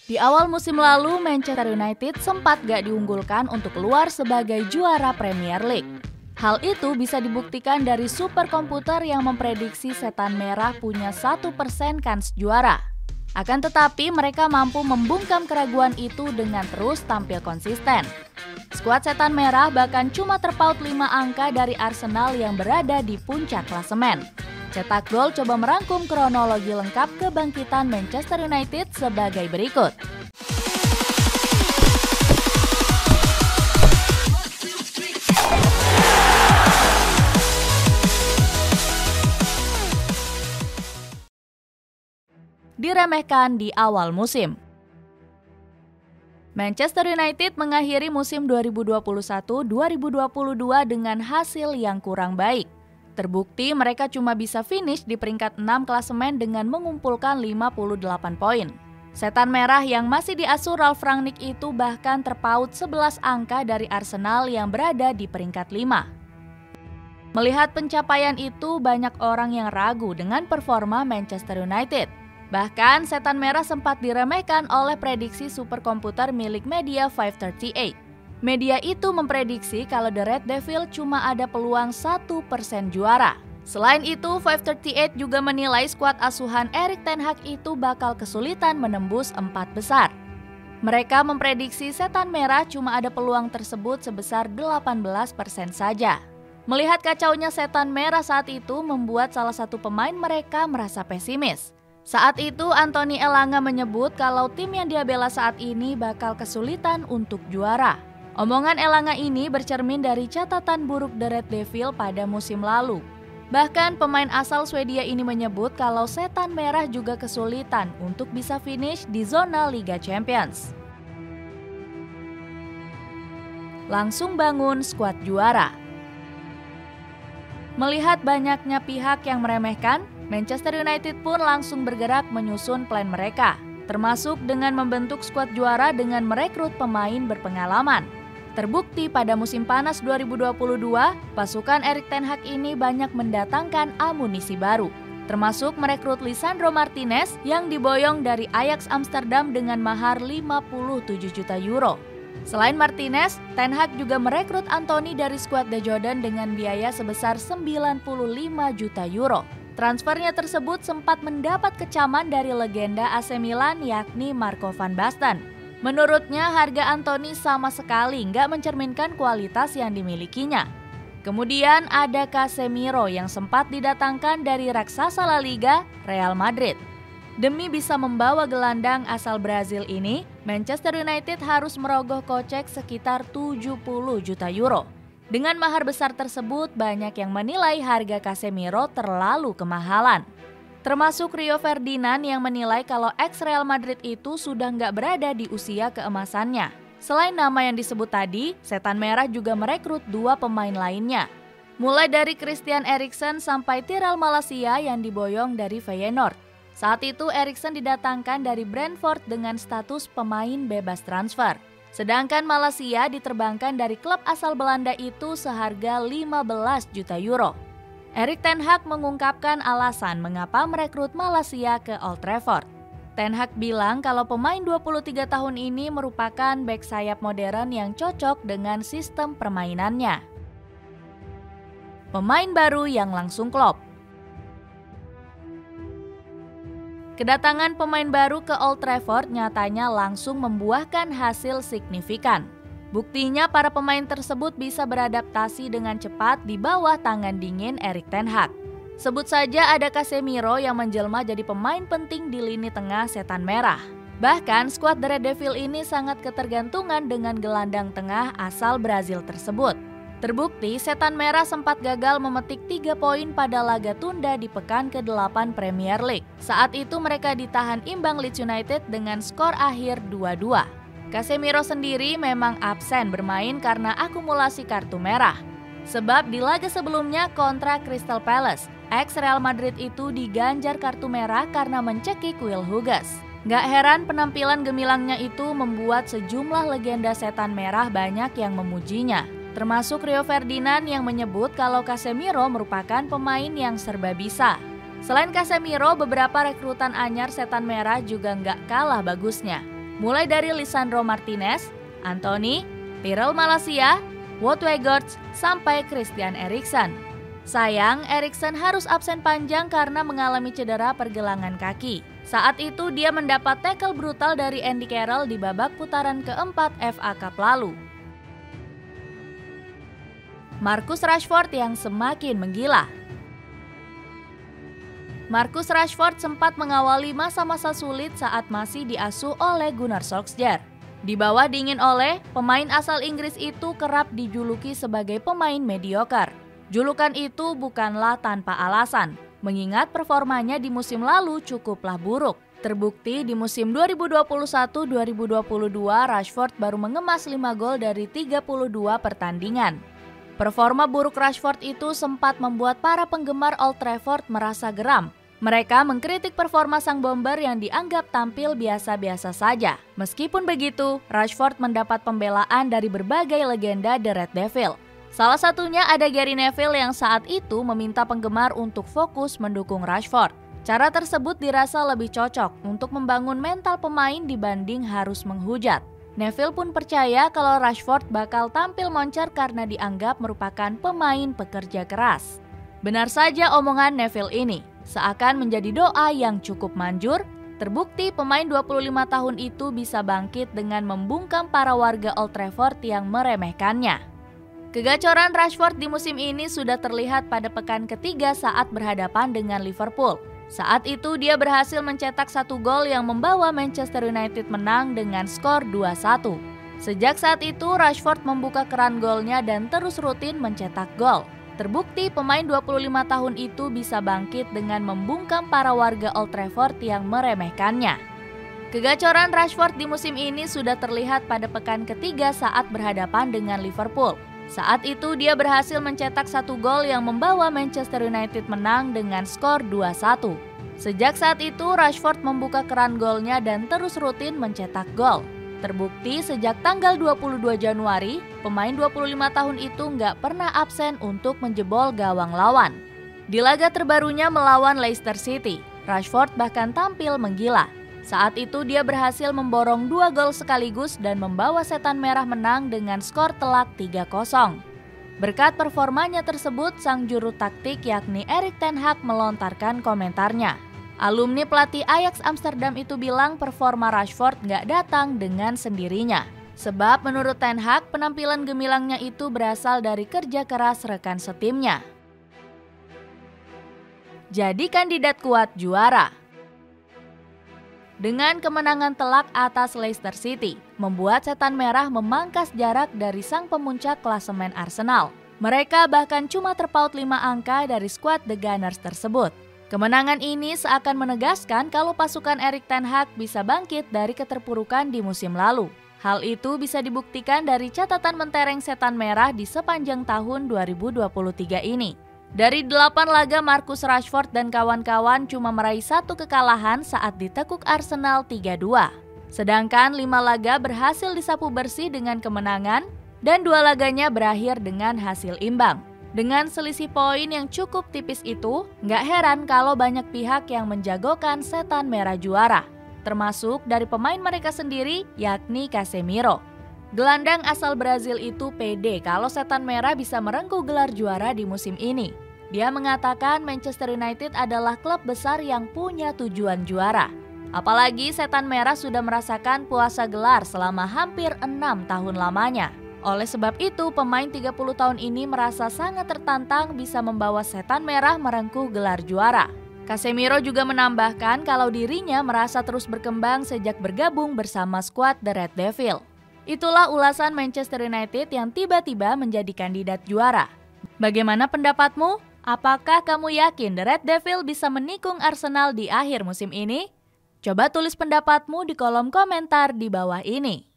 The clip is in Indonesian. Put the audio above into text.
Di awal musim lalu, Manchester United sempat gak diunggulkan untuk keluar sebagai juara Premier League. Hal itu bisa dibuktikan dari superkomputer yang memprediksi Setan Merah punya 1% kans juara. Akan tetapi mereka mampu membungkam keraguan itu dengan terus tampil konsisten. Skuad Setan Merah bahkan cuma terpaut 5 angka dari Arsenal yang berada di puncak klasemen. Cetak Gol coba merangkum kronologi lengkap kebangkitan Manchester United sebagai berikut. Diremehkan di awal musim. Manchester United mengakhiri musim 2021-2022 dengan hasil yang kurang baik. Terbukti mereka cuma bisa finish di peringkat 6 klasemen dengan mengumpulkan 58 poin. Setan Merah yang masih diasuh Ralf Rangnick itu bahkan terpaut 11 angka dari Arsenal yang berada di peringkat 5. Melihat pencapaian itu, banyak orang yang ragu dengan performa Manchester United. Bahkan Setan Merah sempat diremehkan oleh prediksi superkomputer milik Media 538. Media itu memprediksi kalau The Red Devil cuma ada peluang 1% juara. Selain itu, 538 juga menilai skuad asuhan Erik ten Hag itu bakal kesulitan menembus 4 besar. Mereka memprediksi Setan Merah cuma ada peluang tersebut sebesar 18% saja. Melihat kacaunya Setan Merah saat itu membuat salah satu pemain mereka merasa pesimis. Saat itu Anthony Elanga menyebut kalau tim yang dia bela saat ini bakal kesulitan untuk juara. Omongan Elanga ini bercermin dari catatan buruk The Red Devil pada musim lalu. Bahkan pemain asal Swedia ini menyebut kalau Setan Merah juga kesulitan untuk bisa finish di zona Liga Champions. Langsung bangun skuad juara. Melihat banyaknya pihak yang meremehkan, Manchester United pun langsung bergerak menyusun plan mereka, termasuk dengan membentuk skuad juara dengan merekrut pemain berpengalaman. Terbukti pada musim panas 2022, pasukan Erik ten Hag ini banyak mendatangkan amunisi baru, termasuk merekrut Lisandro Martinez yang diboyong dari Ajax Amsterdam dengan mahar 57 juta euro. Selain Martinez, ten Hag juga merekrut Anthony dari skuad The Jordan dengan biaya sebesar 95 juta euro. Transfernya tersebut sempat mendapat kecaman dari legenda AC Milan yakni Marco van Basten. Menurutnya harga Anthony sama sekali nggak mencerminkan kualitas yang dimilikinya. Kemudian ada Casemiro yang sempat didatangkan dari raksasa La Liga, Real Madrid. Demi bisa membawa gelandang asal Brazil ini, Manchester United harus merogoh kocek sekitar 70 juta euro. Dengan mahar besar tersebut, banyak yang menilai harga Casemiro terlalu kemahalan. Termasuk Rio Ferdinand yang menilai kalau ex-Real Madrid itu sudah nggak berada di usia keemasannya. Selain nama yang disebut tadi, Setan Merah juga merekrut 2 pemain lainnya. Mulai dari Christian Eriksen sampai Tyrell Malacia yang diboyong dari Feyenoord. Saat itu Eriksen didatangkan dari Brentford dengan status pemain bebas transfer. Sedangkan Malacia diterbangkan dari klub asal Belanda itu seharga 15 juta euro. Erik ten Hag mengungkapkan alasan mengapa merekrut Malacia ke Old Trafford. Ten Hag bilang kalau pemain 23 tahun ini merupakan bek sayap modern yang cocok dengan sistem permainannya. Pemain baru yang langsung klop. Kedatangan pemain baru ke Old Trafford nyatanya langsung membuahkan hasil signifikan. Buktinya para pemain tersebut bisa beradaptasi dengan cepat di bawah tangan dingin Erik ten Hag. Sebut saja ada Casemiro yang menjelma jadi pemain penting di lini tengah Setan Merah. Bahkan skuad The Red Devil ini sangat ketergantungan dengan gelandang tengah asal Brazil tersebut. Terbukti Setan Merah sempat gagal memetik 3 poin pada laga tunda di pekan ke-8 Premier League. Saat itu mereka ditahan imbang Leeds United dengan skor akhir 2-2. Casemiro sendiri memang absen bermain karena akumulasi kartu merah. Sebab di laga sebelumnya kontra Crystal Palace, ex-Real Madrid itu diganjar kartu merah karena mencekik Will Hughes. Gak heran penampilan gemilangnya itu membuat sejumlah legenda Setan Merah banyak yang memujinya. Termasuk Rio Ferdinand yang menyebut kalau Casemiro merupakan pemain yang serba bisa. Selain Casemiro, beberapa rekrutan anyar Setan Merah juga nggak kalah bagusnya. mulai dari Lisandro Martinez, Anthony, Tyrell Malacia, Wout Weghorst, sampai Christian Eriksen. Sayang, Eriksen harus absen panjang karena mengalami cedera pergelangan kaki. Saat itu dia mendapat tackle brutal dari Andy Carroll di babak putaran keempat FA Cup lalu. Marcus Rashford yang semakin menggila. Marcus Rashford sempat mengawali masa-masa sulit saat masih diasuh oleh Gunnar Solskjaer. Di bawah diingin oleh, pemain asal Inggris itu kerap dijuluki sebagai pemain mediocre. Julukan itu bukanlah tanpa alasan, mengingat performanya di musim lalu cukuplah buruk. Terbukti di musim 2021-2022 Rashford baru mengemas 5 gol dari 32 pertandingan. Performa buruk Rashford itu sempat membuat para penggemar Old Trafford merasa geram. Mereka mengkritik performa sang bomber yang dianggap tampil biasa-biasa saja. Meskipun begitu, Rashford mendapat pembelaan dari berbagai legenda The Red Devil. Salah satunya ada Gary Neville yang saat itu meminta penggemar untuk fokus mendukung Rashford. Cara tersebut dirasa lebih cocok untuk membangun mental pemain dibanding harus menghujat. Neville pun percaya kalau Rashford bakal tampil moncer karena dianggap merupakan pemain pekerja keras. Benar saja omongan Neville ini, seakan menjadi doa yang cukup manjur. Terbukti pemain 25 tahun itu bisa bangkit dengan membungkam para warga Old Trafford yang meremehkannya. Kegacoran Rashford di musim ini sudah terlihat pada pekan ketiga saat berhadapan dengan Liverpool. Saat itu dia berhasil mencetak 1 gol yang membawa Manchester United menang dengan skor 2-1. Sejak saat itu Rashford membuka keran golnya dan terus rutin mencetak gol. Terbukti pemain 25 tahun itu bisa bangkit dengan membungkam para warga Old Trafford yang meremehkannya. Kegacoran Rashford di musim ini sudah terlihat pada pekan ketiga saat berhadapan dengan Liverpool. Saat itu dia berhasil mencetak 1 gol yang membawa Manchester United menang dengan skor 2-1. Sejak saat itu Rashford membuka keran golnya dan terus rutin mencetak gol. Terbukti sejak tanggal 22 Januari, pemain 25 tahun itu nggak pernah absen untuk menjebol gawang lawan. Di laga terbarunya melawan Leicester City, Rashford bahkan tampil menggila. Saat itu dia berhasil memborong 2 gol sekaligus dan membawa Setan Merah menang dengan skor telak 3-0. Berkat performanya tersebut, sang juru taktik yakni Erik ten Hag melontarkan komentarnya. Alumni pelatih Ajax Amsterdam itu bilang performa Rashford nggak datang dengan sendirinya. Sebab menurut ten Hag, penampilan gemilangnya itu berasal dari kerja keras rekan setimnya. Jadi kandidat kuat juara. Dengan kemenangan telak atas Leicester City, membuat Setan Merah memangkas jarak dari sang pemuncak klasemen Arsenal. Mereka bahkan cuma terpaut 5 angka dari skuad The Gunners tersebut. Kemenangan ini seakan menegaskan kalau pasukan Erik ten Hag bisa bangkit dari keterpurukan di musim lalu. Hal itu bisa dibuktikan dari catatan mentereng Setan Merah di sepanjang tahun 2023 ini. Dari 8 laga, Marcus Rashford dan kawan-kawan cuma meraih 1 kekalahan saat ditekuk Arsenal 3-2. Sedangkan 5 laga berhasil disapu bersih dengan kemenangan dan 2 laganya berakhir dengan hasil imbang. Dengan selisih poin yang cukup tipis itu, nggak heran kalau banyak pihak yang menjagokan Setan Merah juara, termasuk dari pemain mereka sendiri yakni Casemiro. Gelandang asal Brazil itu pede kalau Setan Merah bisa merengkuh gelar juara di musim ini. Dia mengatakan Manchester United adalah klub besar yang punya tujuan juara. Apalagi Setan Merah sudah merasakan puasa gelar selama hampir 6 tahun lamanya. Oleh sebab itu, pemain 30 tahun ini merasa sangat tertantang bisa membawa Setan Merah merengkuh gelar juara. Casemiro juga menambahkan kalau dirinya merasa terus berkembang sejak bergabung bersama skuad The Red Devil. Itulah ulasan Manchester United yang tiba-tiba menjadi kandidat juara. Bagaimana pendapatmu? Apakah kamu yakin The Red Devil bisa menikung Arsenal di akhir musim ini? Coba tulis pendapatmu di kolom komentar di bawah ini.